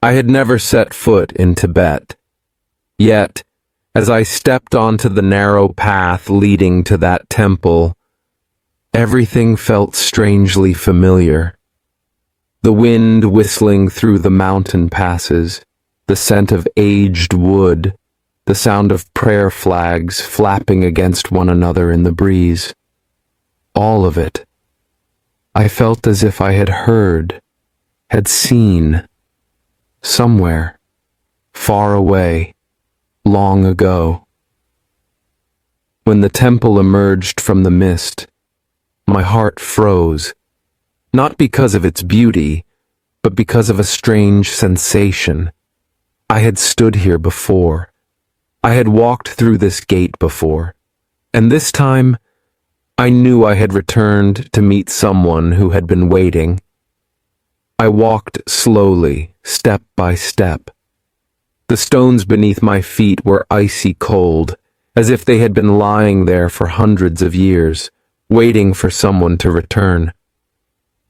I had never set foot in Tibet. Yet, as I stepped onto the narrow path leading to that temple, everything felt strangely familiar. The wind whistling through the mountain passes, the scent of aged wood, the sound of prayer flags flapping against one another in the breeze. All of it. I felt as if I had heard, had seen, somewhere, far away, long ago. When the temple emerged from the mist, my heart froze, not because of its beauty, but because of a strange sensation. I had stood here before. I had walked through this gate before, and this time I knew I had returned to meet someone who had been waiting. I walked slowly, step by step. The stones beneath my feet were icy cold, as if they had been lying there for hundreds of years, waiting for someone to return.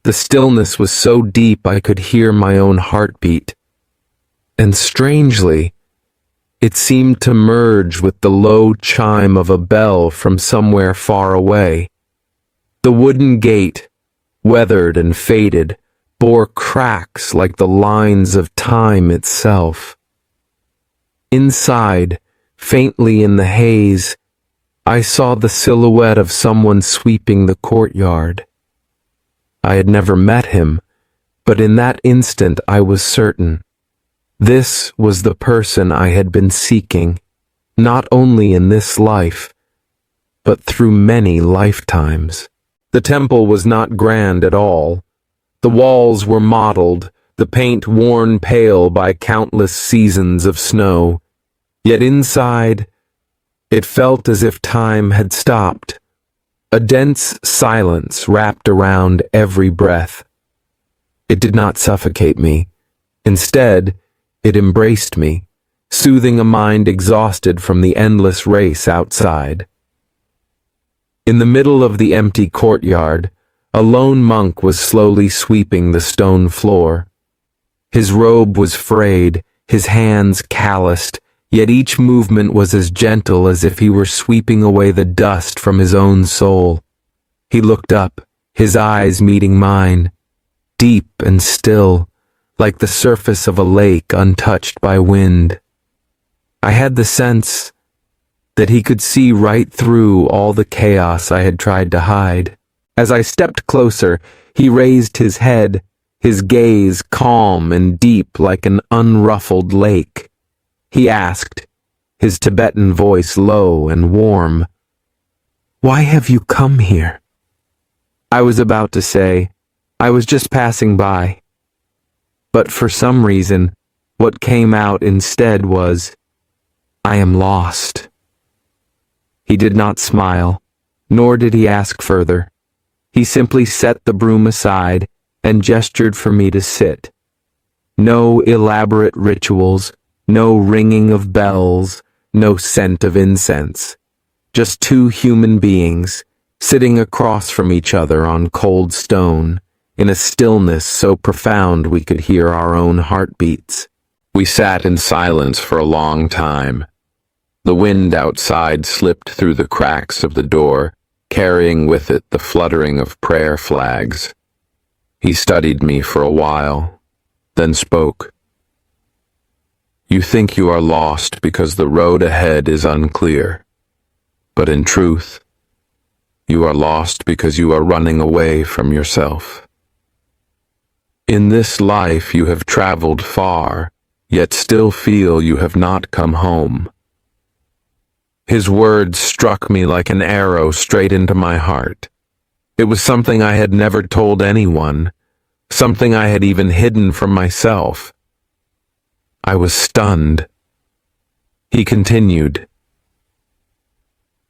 The stillness was so deep I could hear my own heartbeat, and strangely, it seemed to merge with the low chime of a bell from somewhere far away. The wooden gate, weathered and faded, bore cracks like the lines of time itself. Inside, faintly in the haze, I saw the silhouette of someone sweeping the courtyard. I had never met him, but in that instant I was certain. This was the person I had been seeking, not only in this life, but through many lifetimes. The temple was not grand at all. The walls were mottled, the paint worn pale by countless seasons of snow. Yet inside, it felt as if time had stopped. A dense silence wrapped around every breath. It did not suffocate me. Instead, it embraced me, soothing a mind exhausted from the endless race outside. In the middle of the empty courtyard, a lone monk was slowly sweeping the stone floor. His robe was frayed, his hands calloused, yet each movement was as gentle as if he were sweeping away the dust from his own soul. He looked up, his eyes meeting mine, deep and still, like the surface of a lake untouched by wind. I had the sense that he could see right through all the chaos I had tried to hide. As I stepped closer, he raised his head, his gaze calm and deep like an unruffled lake. He asked, his Tibetan voice low and warm, "Why have you come here?" I was about to say, "I was just passing by." But for some reason, what came out instead was, "I am lost." He did not smile, nor did he ask further. He simply set the broom aside and gestured for me to sit. No elaborate rituals, no ringing of bells, no scent of incense. Just two human beings, sitting across from each other on cold stone, in a stillness so profound we could hear our own heartbeats. We sat in silence for a long time. The wind outside slipped through the cracks of the door, carrying with it the fluttering of prayer flags. He studied me for a while, then spoke. "You think you are lost because the road ahead is unclear, but in truth, you are lost because you are running away from yourself. In this life you have traveled far, yet still feel you have not come home." His words struck me like an arrow straight into my heart. It was something I had never told anyone, something I had even hidden from myself. I was stunned. He continued,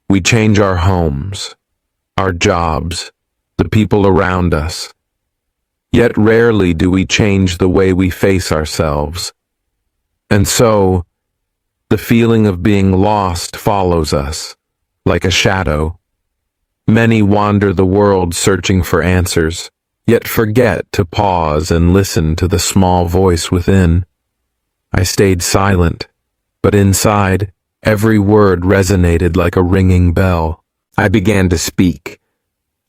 "We change our homes, our jobs, the people around us. Yet rarely do we change the way we face ourselves. And so, the feeling of being lost follows us, like a shadow. Many wander the world searching for answers, yet forget to pause and listen to the small voice within. I stayed silent, but inside, every word resonated like a ringing bell. I began to speak.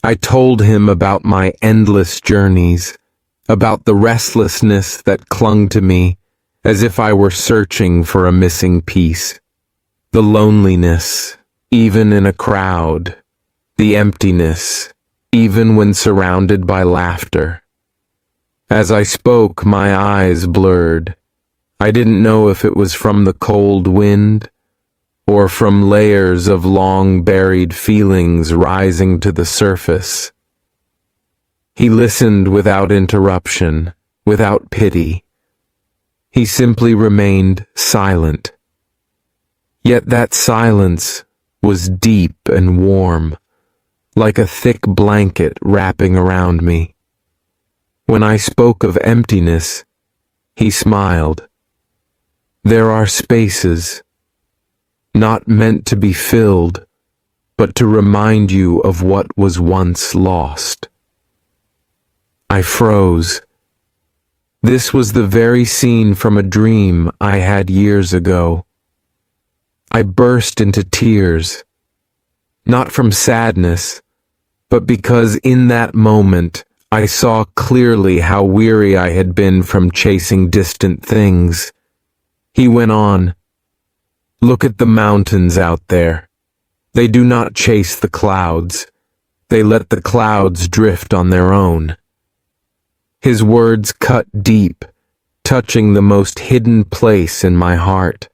I told him about my endless journeys, about the restlessness that clung to me as if I were searching for a missing piece, the loneliness, even in a crowd, the emptiness, even when surrounded by laughter. As I spoke, my eyes blurred. I didn't know if it was from the cold wind or from layers of long-buried feelings rising to the surface. He listened without interruption, without pity. He simply remained silent. Yet that silence was deep and warm, like a thick blanket wrapping around me. When I spoke of emptiness, he smiled. There are spaces, not meant to be filled, but to remind you of what was once lost. I froze. This was the very scene from a dream I had years ago. I burst into tears, not from sadness, but because in that moment I saw clearly how weary I had been from chasing distant things. He went on, "Look at the mountains out there. They do not chase the clouds. They let the clouds drift on their own." His words cut deep, touching the most hidden place in my heart.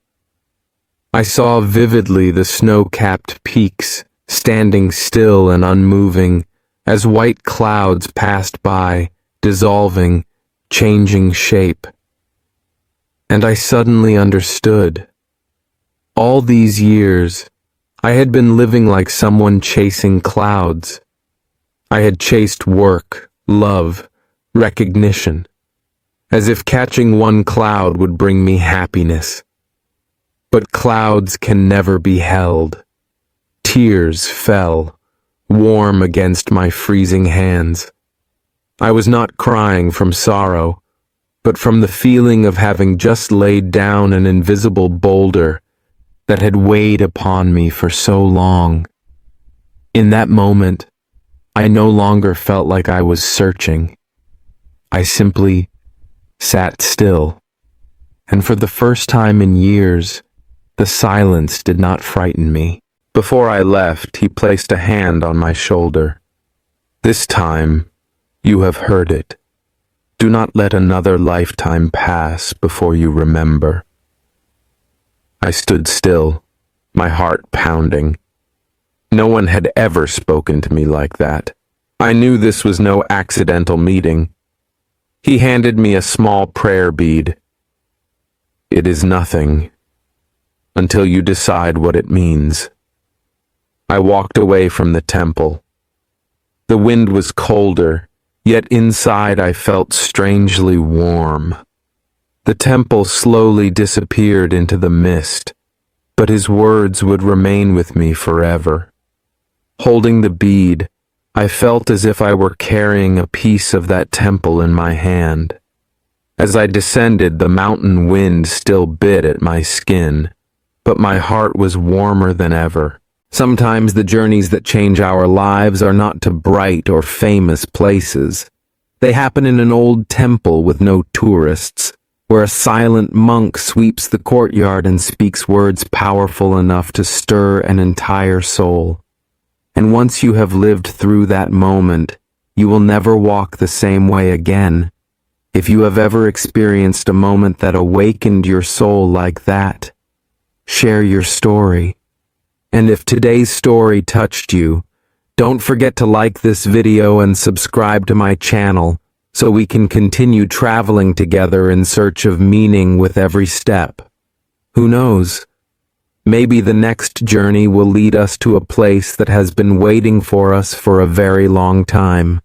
I saw vividly the snow-capped peaks, standing still and unmoving, as white clouds passed by, dissolving, changing shape. And I suddenly understood. All these years, I had been living like someone chasing clouds. I had chased work, love, recognition, as if catching one cloud would bring me happiness. But clouds can never be held. Tears fell, warm against my freezing hands. I was not crying from sorrow, but from the feeling of having just laid down an invisible boulder that had weighed upon me for so long. In that moment, I no longer felt like I was searching. I simply sat still, and for the first time in years, the silence did not frighten me. Before I left, he placed a hand on my shoulder. "This time, you have heard it. Do not let another lifetime pass before you remember." I stood still, my heart pounding. No one had ever spoken to me like that. I knew this was no accidental meeting. He handed me a small prayer bead. "It is nothing until you decide what it means." I walked away from the temple. The wind was colder, yet inside I felt strangely warm. The temple slowly disappeared into the mist, but his words would remain with me forever. Holding the bead, I felt as if I were carrying a piece of that temple in my hand. As I descended, the mountain wind still bit at my skin, but my heart was warmer than ever. Sometimes the journeys that change our lives are not to bright or famous places. They happen in an old temple with no tourists, where a silent monk sweeps the courtyard and speaks words powerful enough to stir an entire soul. And once you have lived through that moment, you will never walk the same way again. If you have ever experienced a moment that awakened your soul like that, share your story. And if today's story touched you, don't forget to like this video and subscribe to my channel so we can continue traveling together in search of meaning with every step. Who knows? Maybe the next journey will lead us to a place that has been waiting for us for a very long time.